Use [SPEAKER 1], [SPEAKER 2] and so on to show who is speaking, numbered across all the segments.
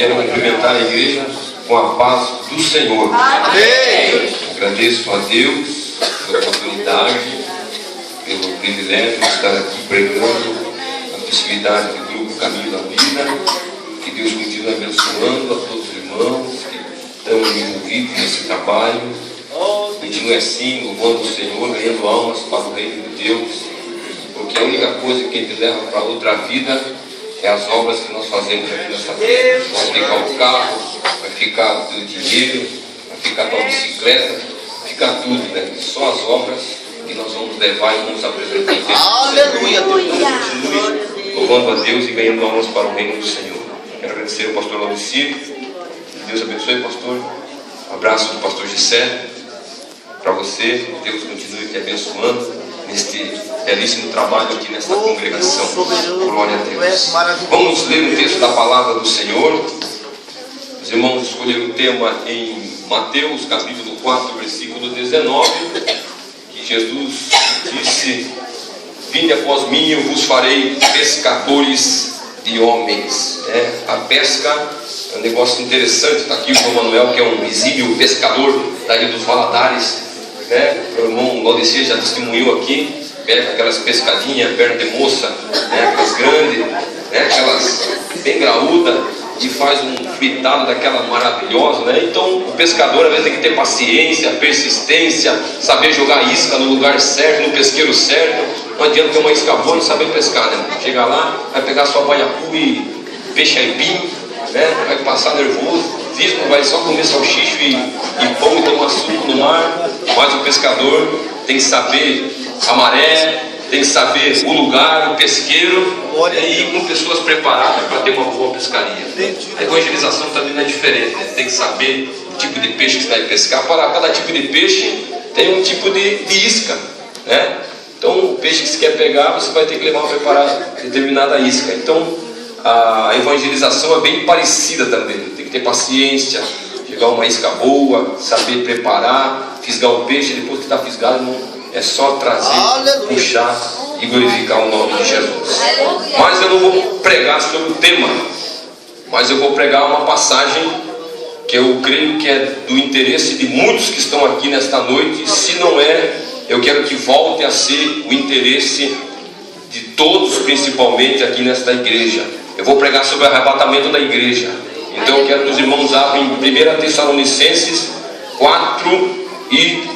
[SPEAKER 1] quero cumprimentar a igreja com a paz do Senhor.
[SPEAKER 2] Amém.
[SPEAKER 1] Agradeço a Deus pela oportunidade, pelo privilégio de estar aqui pregando a possibilidade do grupo Caminho da Vida. Que Deus continue abençoando a todos os irmãos que estão envolvidos nesse trabalho. Continue assim, louvando o Senhor, ganhando almas para o reino de Deus, porque a única coisa que te leva para outra vida é as obras que nós fazemos aqui nessa vida. Vai ficar o carro, vai ficar o teu dinheiro, vai ficar a tua bicicleta, vai ficar tudo, né? Só as obras que nós vamos levar e vamos apresentar.
[SPEAKER 2] Aleluia!
[SPEAKER 1] Continue louvando a Deus e ganhando almas para o reino do Senhor. Quero agradecer ao pastor Laudicínio. Que Deus abençoe, pastor. Um abraço do pastor Gessé para você. Que Deus continue te abençoando neste belíssimo trabalho aqui nesta congregação. Glória a Deus. Vamos ler um texto da palavra do Senhor. Os irmãos escolheram o tema em Mateus capítulo 4, versículo 19, que Jesus disse: vinde após mim, eu vos farei pescadores de homens. A pesca é um negócio interessante. Está aqui o João Manuel, que é um exímio pescador da Ilha dos Valadares. O irmão Laudicínio já testemunhou aqui. Pega aquelas pescadinhas, perna de moça, aquelas grandes, aquelas bem graúdas, e faz um fritado daquela maravilhosa, Então o pescador às vezes tem que ter paciência, persistência, saber jogar a isca no lugar certo, no pesqueiro certo. Não adianta ter uma isca boa e não saber pescar, Chega lá, vai pegar sua baiacu e peixe aipim, vai passar nervoso, visco, vai só comer salsicha e pão e tomar suco no mar. Mas o pescador tem que saber a maré, tem que saber o lugar, o pesqueiro, e ir com pessoas preparadas para ter uma boa pescaria. A evangelização também não é diferente, Tem que saber o tipo de peixe que você vai pescar. Para cada tipo de peixe tem um tipo de isca, Então o peixe que você quer pegar, você vai ter que levar para preparar determinada isca. Então a evangelização é bem parecida também. Tem que ter paciência, pegar uma isca boa, saber preparar, fisgar o peixe. Depois que está fisgado, é só trazer, puxar e glorificar o nome de Jesus. Mas eu não vou pregar sobre o tema, mas eu vou pregar uma passagem que eu creio que é do interesse de muitos que estão aqui nesta noite. Se não é, eu quero que volte a ser o interesse de todos, principalmente aqui nesta igreja. Eu vou pregar sobre o arrebatamento da igreja. Então eu quero que os irmãos abrem 1 Tessalonicenses 4 e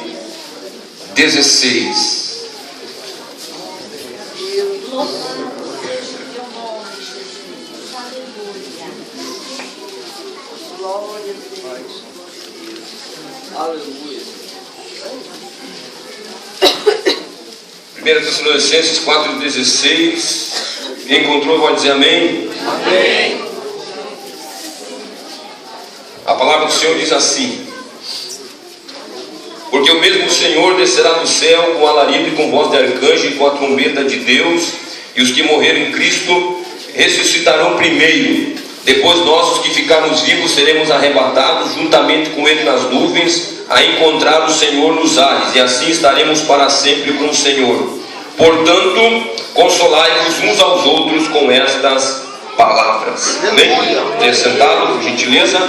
[SPEAKER 1] 16.
[SPEAKER 2] Aleluia.
[SPEAKER 1] 1 Tessalonicenses 4 e 16. Quem encontrou pode dizer amém?
[SPEAKER 2] Amém.
[SPEAKER 1] A palavra do Senhor diz assim: porque o mesmo Senhor descerá do céu com alarido e com voz de arcanjo e com a trombeta de Deus, e os que morreram em Cristo ressuscitarão primeiro. Depois nós, os que ficarmos vivos, seremos arrebatados juntamente com Ele nas nuvens, a encontrar o Senhor nos ares, e assim estaremos para sempre com o Senhor. Portanto, consolai-vos uns aos outros com estas palavras. Amém? Tenha sentado, por gentileza.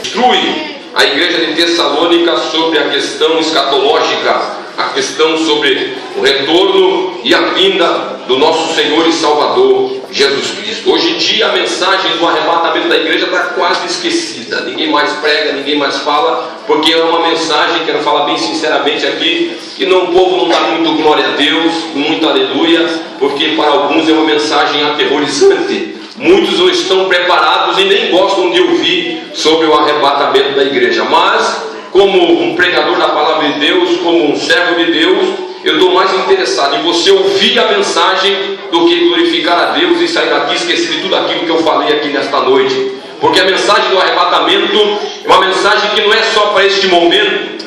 [SPEAKER 1] Instrui a igreja de Tessalônica sobre a questão escatológica, a questão sobre o retorno e a vinda do nosso Senhor e Salvador Jesus Cristo. Hoje em dia a mensagem do arrebatamento da igreja está quase esquecida. Ninguém mais prega, ninguém mais fala, porque é uma mensagem, quero falar bem sinceramente aqui, que o povo não dá muito glória a Deus, muito aleluia, porque para alguns é uma mensagem aterrorizante. Muitos não estão preparados e nem gostam de ouvir sobre o arrebatamento da igreja. Mas, como um pregador da palavra de Deus, como um servo de Deus, eu estou mais interessado em você ouvir a mensagem do que glorificar a Deus e sair daqui e esquecer de tudo aquilo que eu falei aqui nesta noite. Porque a mensagem do arrebatamento é uma mensagem que não é só para este momento,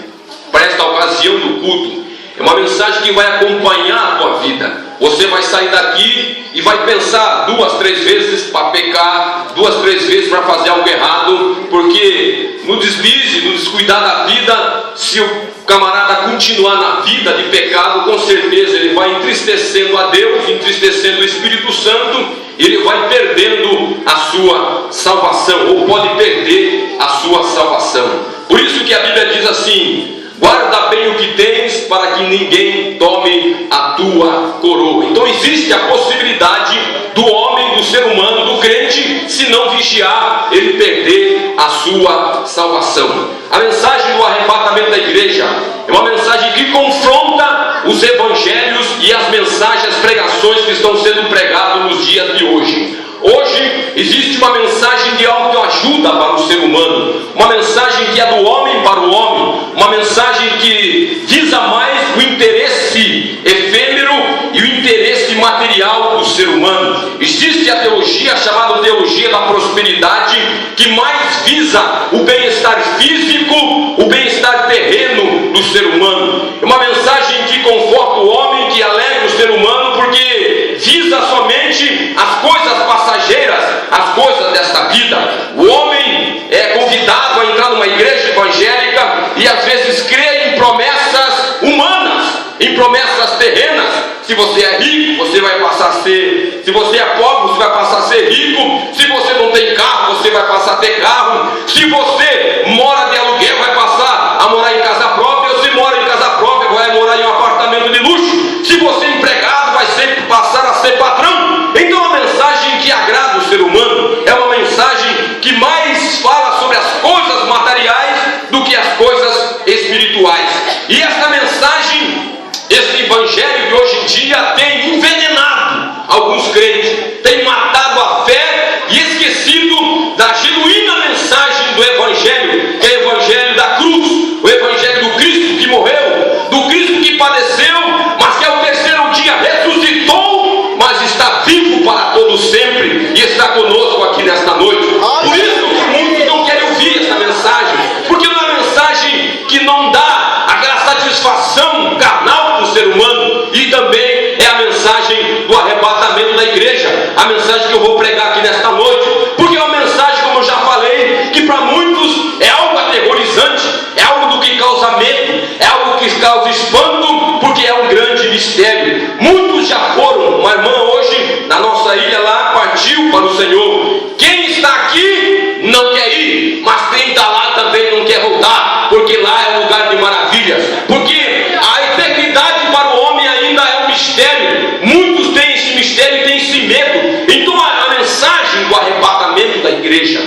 [SPEAKER 1] para esta ocasião do culto. É uma mensagem que vai acompanhar a tua vida. Você vai sair daqui e vai pensar 2, 3 vezes para pecar, 2, 3 vezes para fazer algo errado, porque no deslize, no descuidar da vida, se o camarada continuar na vida de pecado, com certeza ele vai entristecendo a Deus, entristecendo o Espírito Santo,
[SPEAKER 3] ele vai perdendo a sua salvação, ou pode perder a sua salvação. Por isso que a Bíblia diz assim: guarda bem o que tens, para que ninguém tome a tua coroa. Então existe a possibilidade do homem, do ser humano, do crente, se não vigiar, ele perder a sua salvação. A mensagem do arrebatamento da igreja é uma mensagem que confronta os evangelhos e as mensagens, as pregações que estão sendo pregadas nos dias de hoje. Hoje existe uma mensagem de autoajuda para o ser humano, uma mensagem que é do homem para o homem, uma mensagem que visa mais o interesse efêmero e o interesse material do ser humano. Existe a teologia chamada teologia da prosperidade, que mais visa o bem-estar físico, o bem-estar terreno do ser humano. É uma mensagem que conforta o homem, que alegra o ser humano, porque visa somente as coisas passageiras, as coisas desta vida. O homem é convidado a entrar numa igreja evangélica e às vezes crê em promessas humanas, em promessas terrenas. Se você é rico, você vai passar a ser. Se você é pobre, você vai passar a ser rico. Se você não tem carro, você vai passar a ter carro. Se você mora de aluguel, vai passar a morar em casa própria. Ou se mora em casa própria, vai morar em um apartamento de luxo. Se você é empregado, vai passar a ser patrão. Então é uma mensagem que agrada o ser humano. É uma mensagem que mais fala sobre as coisas materiais do que as coisas espirituais. E essa mensagem, esse evangelho de hoje em dia, tem envenenado alguns crentes, tem matado a fé e esquecido da genuína mensagem do evangelho, que é o evangelho da cruz, o evangelho do Cristo que morreu, do Cristo que padeceu, mas que ao terceiro dia ressuscitou, mas está vivo para todo sempre e está conosco aqui nesta noite. Por isso que muitos não querem ouvir essa mensagem, porque não é uma mensagem que não dá aquela satisfação carnal do ser humano, e também é a mensagem do arrebatamento da igreja, a mensagem que eu vou pregar aqui nesta noite, porque é uma mensagem, como eu já falei, que para muitos é algo aterrorizante, é algo do que causa medo, é algo que causa espanto, porque é um grande mistério. Muitos já foram. Uma irmã hoje na nossa ilha lá partiu para o Senhor. Quem está aqui não quer ir, mas quem está lá também não quer voltar, porque lá é um lugar de maravilhas, porque a eternidade para o homem ainda é um mistério. Muitos têm esse mistério e têm esse medo. Então a mensagem do arrebatamento da igreja,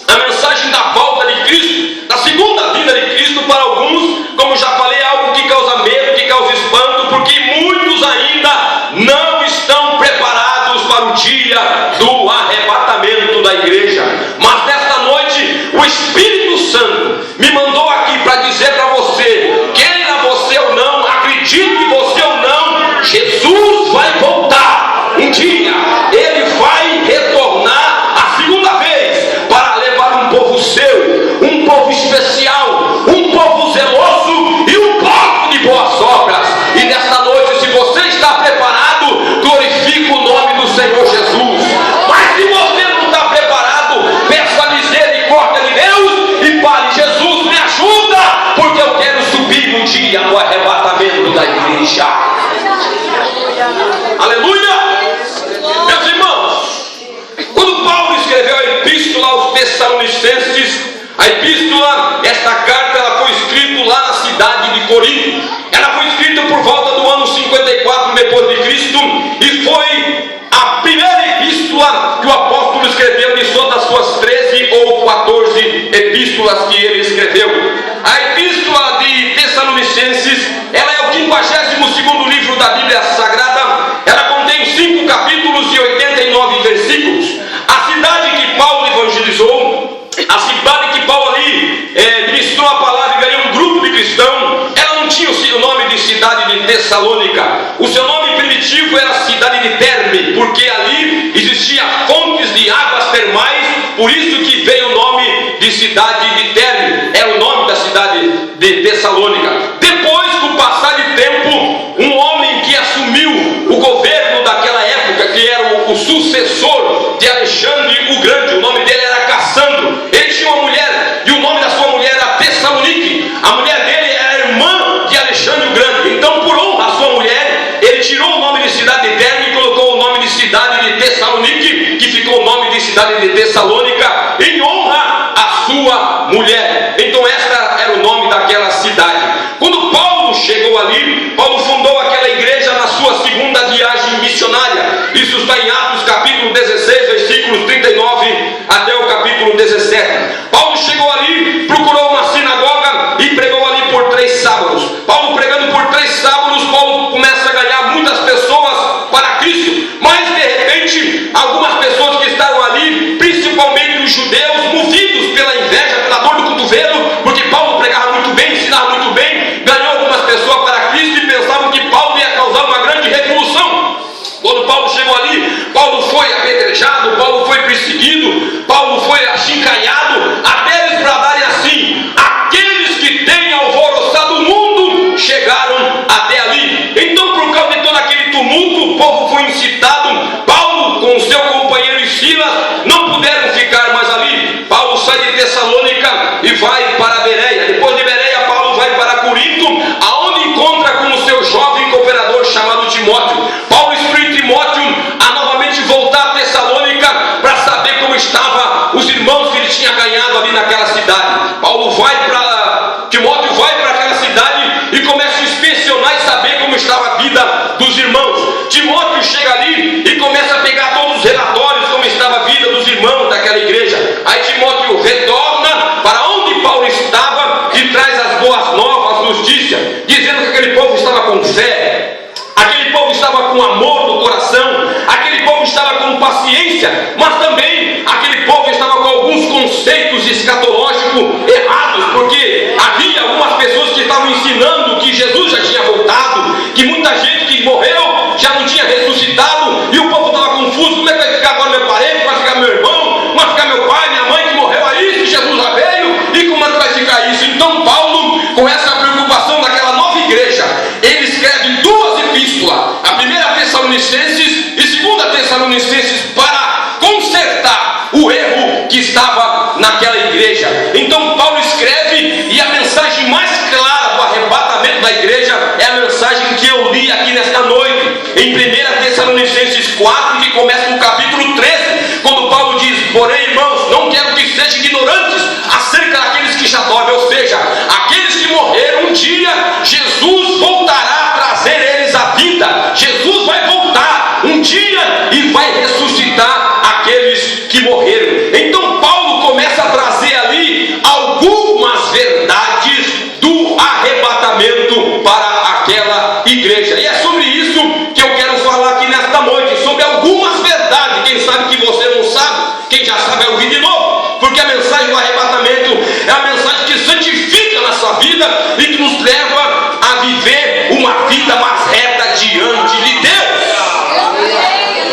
[SPEAKER 3] a mensagem da volta de Cristo, da segunda vinda de Cristo, para alguns, como já falei, é algo que causa medo, que causa espanto, porque muitos ainda não estão preparados para o dia do arrebatamento da igreja. Mas nesta noite o Espírito Santo me mandou aqui para dizer para você, queira você ou não, acredite você ou não, Jesus vai voltar um dia. Ele vai retornar a segunda vez para levar um povo seu, um povo especial, um povo zeloso e um povo de boas obras. E nesta noite, se você está preparado, glorifique o nome do Senhor Jesus. Mas se você não está preparado, peça a misericórdia de Deus e fale: Jesus, me ajuda, porque eu quero subir no dia do arrebatamento da igreja. Aleluia! Meus irmãos, quando Paulo escreveu a epístola aos Tessalonicenses, a epístola, esta carta, ela foi escrita lá na cidade de Corinto. Ela foi escrita por volta do ano 54 depois de Cristo, e foi a primeira epístola que o apóstolo escreveu de todas as suas 13 ou 14 epístolas que ele escreveu. A epístola de Tessalonicenses, ela é o 52º livro da Bíblia Sagrada. Ela contém 5 capítulos e 89 versículos. A cidade que Paulo evangelizou, a cidade que Paulo ali ministrou a palavra e ganhou um grupo de cristãos, ela não tinha o nome de cidade de Tessalônica. O seu nome primitivo era cidade de Terme, porque ali existia fontes de águas termais, por isso que veio o nome de cidade de Terme. Era o nome da cidade de Tessalônica. Depois, com o passar de tempo, um homem que assumiu o governo daquela época, que era o sucessor de Alexandre o Grande, o nome dele era Cassandro. Ele tinha uma mulher, e o nome da sua mulher era Tessalonique. A mulher dele era irmã de Alexandre o Grande. Então, por honra à sua mulher, ele tirou o nome de cidade de Terme e colocou o nome de cidade de Tessalonique, chegou ali, Paulo fundou aquela igreja na sua segunda viagem missionária. Isso está em Atos capítulo 16, versículos 39 até o capítulo 17. Paulo chegou ali, procurou uma sinagoga e pregou ali por 3 sábados. Paulo pregando por 3 sábados, Paulo começa a ganhar muitas pessoas para Cristo. Mas de repente, algumas pessoas que estavam ali, principalmente os judeus, movidos pela inveja, pela dor do cotovelo, porque Paulo pregava muito bem, ensinava muito bem, ganhou algumas pessoas para Cristo e pensavam que Paulo ia causar uma grande revolução. Quando Paulo chegou ali, Paulo foi apedrejado, Paulo foi perseguido, Paulo foi achincalhado, até eles bradarem assim: aqueles que têm alvoroçado o mundo chegaram até ali. Então, por causa de todo aquele tumulto, o povo foi incitado. Paulo com o seu companheiro e Silas não puderam ficar mais ali. Paulo sai de Tessalônica e vai para Bereia. Depois de Bereia, Paulo vai para Corinto, aonde encontra com o seu jovem cooperador chamado Timóteo. Paulo instrui Timóteo a novamente voltar a Tessalônica para saber como estavam os irmãos que ele tinha ganhado ali naquela cidade. Timóteo vai para aquela cidade e começa a inspecionar e saber como estava a vida dos irmãos. Timóteo chega ali e começa a pegar todos os relatórios como estava a vida dos irmãos daquela igreja. Aí Timóteo retorna para onde Paulo estava e traz as boas novas, as notícias, dizendo que aquele povo estava com fé, aquele povo estava com amor no coração, aquele povo estava com paciência, mas também aquele povo estava com alguns conceitos escatológicos errados, porque havia algumas pessoas que estavam ensinando que Jesus já tinha voltado, que muita gente que morreu já não tinha ressuscitado, e o povo estava confuso: como é que vai ficar agora meu parente, vai ficar meu irmão, vai ficar meu pai, minha mãe que morreu aí, se Jesus já veio, e como é que vai ficar isso? Então Paulo, com essa preocupação daquela nova igreja, ele escreve 2 epístolas, a primeira Tessalonicenses e 2 Tessalonicenses, para consertar o erro que estava naquela igreja. Então Paulo escreve, e a mensagem mais clara do arrebatamento da igreja é a mensagem que eu li aqui nesta noite, em 1 Tessalonicenses 4, que começa no capítulo 13, quando Paulo diz: porém, irmãos, não quero que sejam ignorantes acerca daqueles que já dormem, ou seja, aqueles que morreram um dia, Jesus voltará a trazer eles à vida. Jesus vai voltar um dia e vai ressuscitar aqueles que morreram. Então Paulo começa a trazer ali algumas verdades do arrebatamento para aquela igreja, e é sobre isso que eu quero falar aqui nesta noite, sobre algumas verdades. Quem sabe que você não sabe, quem já sabe vai ouvir de novo, porque a mensagem do arrebatamento é a mensagem que santifica a nossa vida e que nos leva a viver uma vida mais reta diante de Deus.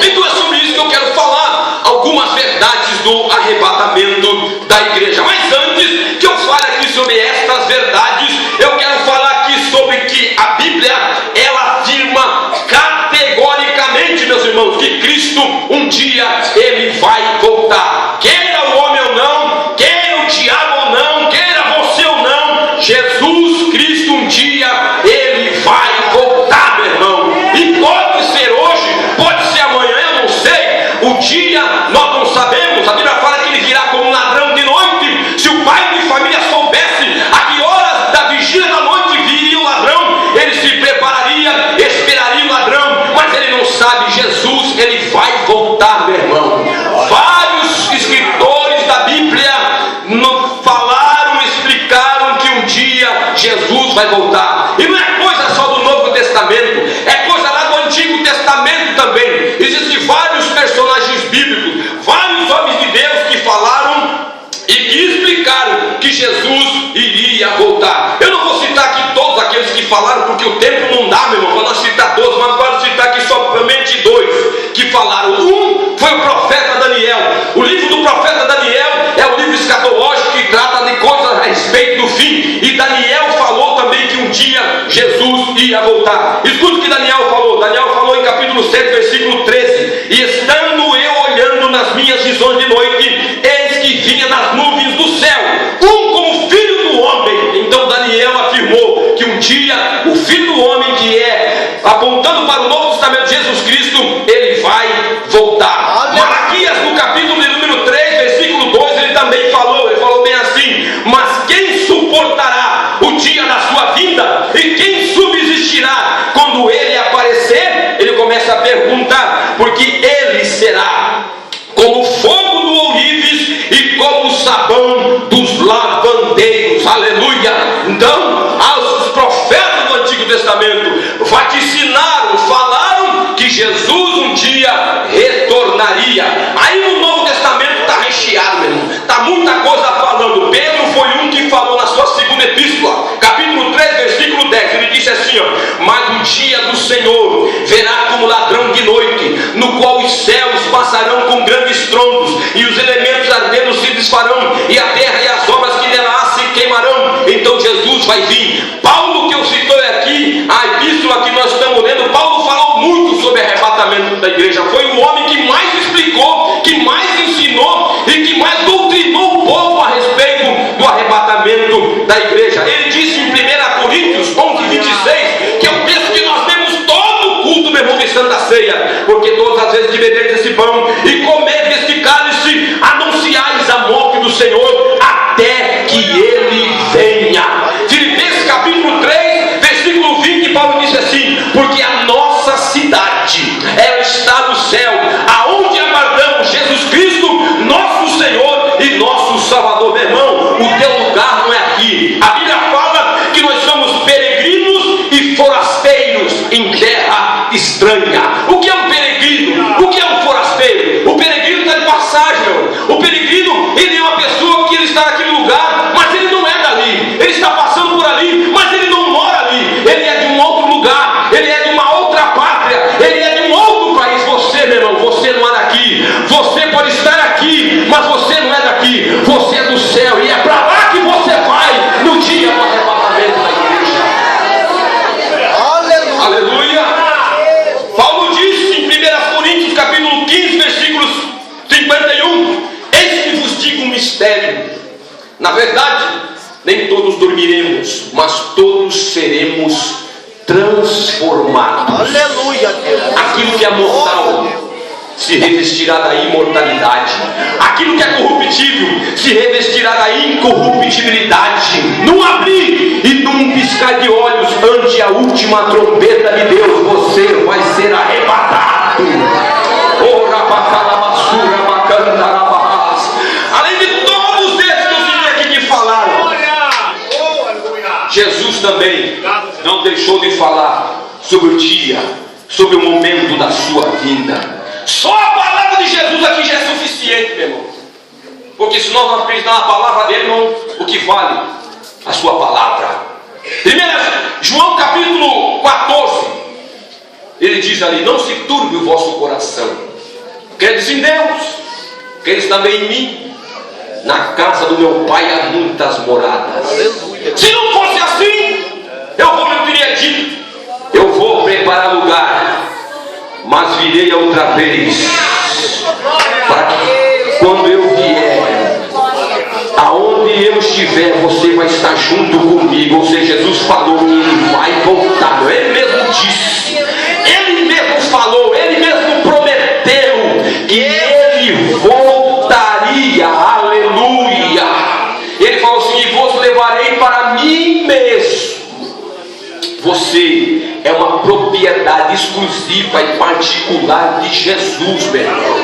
[SPEAKER 3] Então é sobre isso que eu quero falar, algumas verdades do arrebatamento da igreja. Mas antes que eu fale aqui sobre estas verdades, eu quero falar aqui sobre que a Bíblia, ela afirma categoricamente, meus irmãos, que Cristo um dia ele vai voltar. Queira o homem ou não, queira o diabo ou não, queira você ou não, Jesus Cristo um dia ele vai voltar, meu irmão. E pode ser hoje, pode ser amanhã, eu não sei. O dia nós não sabemos. A Bíblia fala que ele virá como um ladrão de noite. Se o pai de família soubesse a que horas da vigília da noite viria o ladrão, ele se prepararia, esperaria o ladrão, mas ele não sabe. Jesus ele vai voltar, meu irmão. Vários escritores da Bíblia falaram, explicaram que um dia Jesus vai voltar. E não é coisa só do Novo Testamento, é coisa lá do Antigo Testamento também. Existem vários personagens bíblicos, vários homens de Deus que falaram e que explicaram que Jesus iria voltar. Eu não vou citar aqui todos aqueles que falaram, porque o tempo não dá, meu irmão, para nós citar todos, mas quero citar aqui somente 2 que falaram. Um foi o profeta Daniel. O livro do profeta Daniel é um livro escatológico que trata de coisas a respeito do fim, e Daniel falou também que um dia Jesus ia voltar. Escuta o que Daniel falou. Daniel falou em capítulo 7, versículo 13: e estando eu olhando nas minhas visões de noite, eis que vinha nas nuvens do céu um como filho do homem. Então Daniel afirmou que um dia o filho do homem, que é apontando para o Novo Testamento, Jesus Cristo, ele vai voltar. Malaquias, no capítulo de número 3, versículo 2, ele também falou, ele falou bem assim: mas quem suportará o dia da sua vinda, e quem subsistirá a pergunta, porque ele será como o fogo do ourives e como o sabão dos lavandeiros. Aleluia! Então, os profetas do Antigo Testamento vaticinaram, falaram que Jesus um dia retornaria. Aí no Novo Testamento está recheado, meu irmão. Está muita coisa falando. Pedro foi um que falou na sua segunda epístola, capítulo 3, versículo 10. Ele disse assim, ó: mas o dia do Senhor verá como ladrão de noite, no qual os céus passarão com grandes trondos, e os elementos ardendo se desfarão, e a terra e as obras que nela há se queimarão. Então Jesus vai vir. Paulo, que eu citei aqui, a epístola que nós estamos lendo, Paulo falou muito sobre arrebatamento da igreja. Foi o homem que mais explicou, que mais ensinou e que mais doutrinou o povo a respeito do arrebatamento da igreja. Ele disse em 1 Coríntios 11, 26, que é o texto que nós temos todo o culto, meu irmão, de Santa Ceia, porque todas as vezes que beberes esse pão e comeres este cálice, anunciais a morte do Senhor até que ele venha. Filipenses capítulo 3, versículo 20, Paulo disse assim: porque a nossa cidade, ela está no céu, aonde aguardamos Jesus Cristo, nosso Senhor e nosso Salvador. Meu irmão, o teu lugar não é aqui. A Bíblia fala que nós somos peregrinos e forasteiros em terra estranha. O que é um peregrino? O que é um forasteiro? O peregrino está de passagem. O peregrino, ele é uma pessoa que ele está naquele lugar, mas ele não é dali. Ele está passando por ali, mas ele não mora ali. Ele é de um outro lugar, ele é de uma outra pátria, ele é de um outro país. Você, meu irmão, você não é daqui. Você pode estar aqui, mas você não é daqui. Você é do céu, e é para lá que você vai no dia do arrebatamento da igreja.
[SPEAKER 2] Aleluia.
[SPEAKER 3] Aleluia. Paulo disse em 1 Coríntios capítulo 15, versículos 51: eis que vos digo um mistério. Na verdade, nem todos dormiremos, mas todos seremos transformados.
[SPEAKER 2] Aleluia, Deus.
[SPEAKER 3] Aquilo que é mortal se revestirá da imortalidade. Aquilo que é corruptível se revestirá da incorruptibilidade. Num abrir e num piscar de olhos, ante a última trombeta de Deus, você vai ser arrebatado. Além de todos esses que eu citei aqui que falaram, Jesus também não deixou de falar sobre o dia, sobre o momento da sua vinda. Só a palavra de Jesus aqui já é suficiente, meu irmão. Porque se nós não acreditarmos na palavra dele, irmão, o que vale? A sua palavra. 1 João capítulo 14, ele diz ali: não se turbe o vosso coração. Credes em Deus, credes também em mim. Na casa do meu pai há muitas moradas. Se não fosse assim, eu teria dito: eu vou preparar lugar, mas virei outra vez, para que quando eu vier, aonde eu estiver, você vai estar junto comigo. Ou seja, Jesus falou que ele vai voltar. Ele mesmo disse, ele mesmo falou, ele mesmo prometeu que ele voltaria. Aleluia. Ele falou assim: e vos levarei para mim mesmo. Você é uma propriedade exclusiva e particular de Jesus, meu irmão.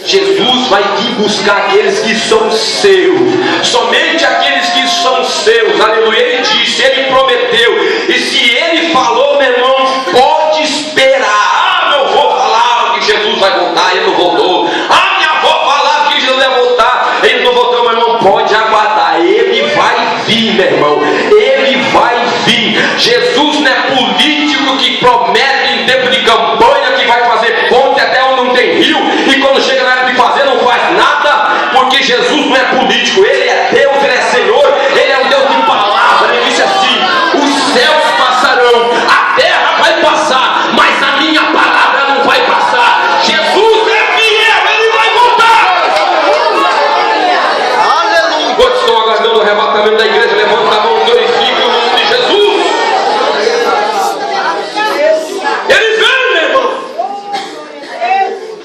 [SPEAKER 3] Jesus vai vir buscar aqueles que são seus, somente aqueles que são seus. Aleluia. Ele disse, ele prometeu, e se ele falou, meu irmão, pode esperar. Ah, meu avô falava que Jesus vai voltar, ele não voltou. Ah, minha avó falava que Jesus vai voltar, ele não voltou. Meu irmão, pode aguardar, ele vai vir, meu irmão, ele vai vir. Jesus não é político que promete em tempo de campanha que vai fazer ponte até onde não tem rio, e quando chega na época de fazer não faz nada, porque Jesus não é político. Ele é Deus, ele é Senhor, ele é um Deus de palavra. Ele disse assim: os céus passarão, a terra vai passar, mas a minha palavra não vai passar. Jesus é fiel, ele vai voltar.
[SPEAKER 2] Aleluia.
[SPEAKER 3] Quantos estão aguardando o arrebatamento da igreja? Levanta a mão, glorifique o nome de Jesus. Ele vem, meu irmão.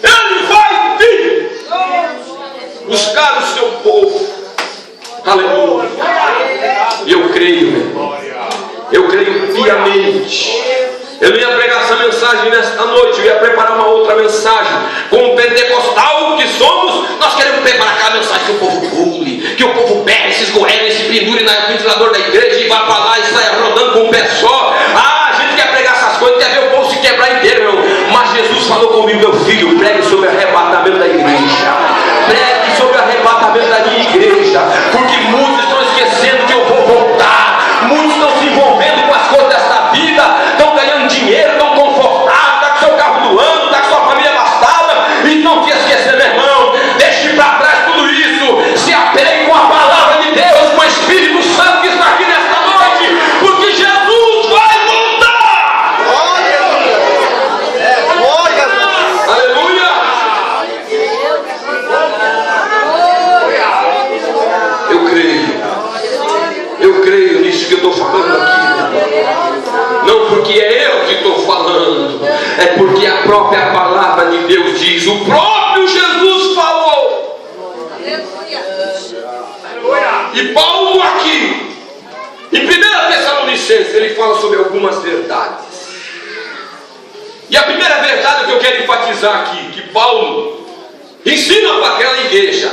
[SPEAKER 3] Ele vai vir buscar o seu povo. Aleluia. Eu creio, meu irmão. Eu creio piamente Eu ia pregar essa mensagem nesta noite, eu ia preparar uma outra mensagem. Como pentecostal que somos, nós queremos preparar aquela mensagem que o povo pule, que o povo pegue, se escorregue, se pendure no ventilador da igreja e vá para lá e saia rodando com um pé só. A gente quer pregar essas coisas, quer ver o povo se quebrar inteiro, meu. Mas Jesus falou comigo, meu filho, pregue sobre o arrebatamento da igreja. Pregue sobre o arrebatamento da minha igreja, porque muitos estão esquecendo que eu vou voltar. Muitos estão se envolvendo com as coisas desta vida, estão ganhando dinheiro, estão confortáveis, está com seu carro do ano, está com sua família abastada, e não te esquecer, meu irmão, deixe para trás tudo isso, se apegue com a palavra de Deus, com o Espírito Santo que está aqui nesta noite, porque Jesus vai voltar.
[SPEAKER 2] Glória a Deus.
[SPEAKER 3] Aleluia. Eu creio nisso que eu estou falando aqui. Não porque é eu que estou falando, é porque a própria palavra de Deus diz, o próprio Jesus falou. E Paulo aqui, em 1 Tessalonicenses, ele fala sobre algumas verdades. E a primeira verdade que eu quero enfatizar aqui, que Paulo ensina para aquela igreja,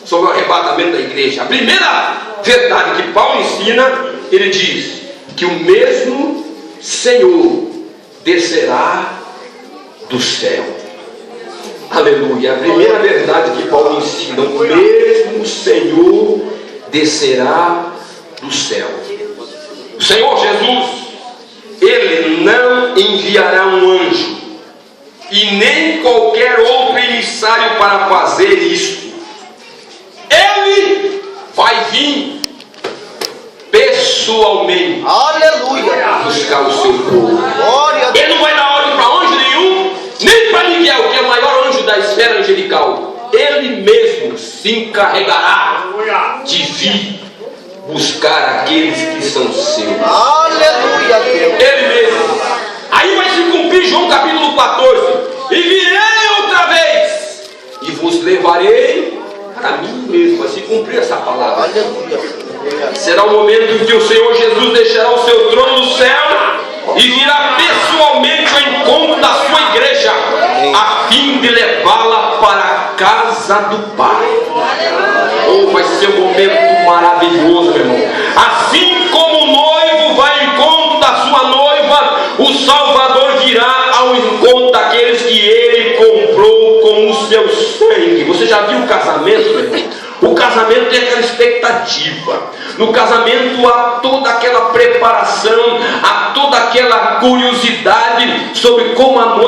[SPEAKER 3] sobre o arrebatamento da igreja. A primeira verdade que Paulo ensina, ele diz que o mesmo Senhor descerá do céu. Aleluia. A primeira verdade que Paulo ensina, o mesmo Senhor descerá do céu. O Senhor Jesus, Ele não enviará um anjo e nem qualquer outro emissário para fazer isto. Ele vai vir pessoalmente,
[SPEAKER 2] Aleluia.
[SPEAKER 3] buscar o seu povo.
[SPEAKER 2] Glória a Deus.
[SPEAKER 3] Ele não vai dar ordem para anjo nenhum, nem para Miguel, que é o maior anjo da esfera angelical. Ele mesmo se encarregará de vir buscar aqueles que são seus.
[SPEAKER 2] Aleluia, Deus.
[SPEAKER 3] Ele mesmo. Aí vai se cumprir João capítulo 14. E virei outra vez e vos levarei para mim mesmo. Vai se cumprir essa palavra.
[SPEAKER 2] Aleluia.
[SPEAKER 3] Será o momento em que o Senhor Jesus deixará o seu trono no céu e virá pessoalmente ao encontro da sua igreja, a fim de levá-la para a casa do Pai. Oh, vai ser um momento maravilhoso, meu irmão. Assim como o noivo vai ao encontro da sua noiva, o Salvador virá ao encontro daqueles que ele comprou com o seu sangue. Você já viu o casamento, meu irmão? O casamento tem aquela expectativa. No casamento há toda aquela preparação, há toda aquela curiosidade sobre como a noiva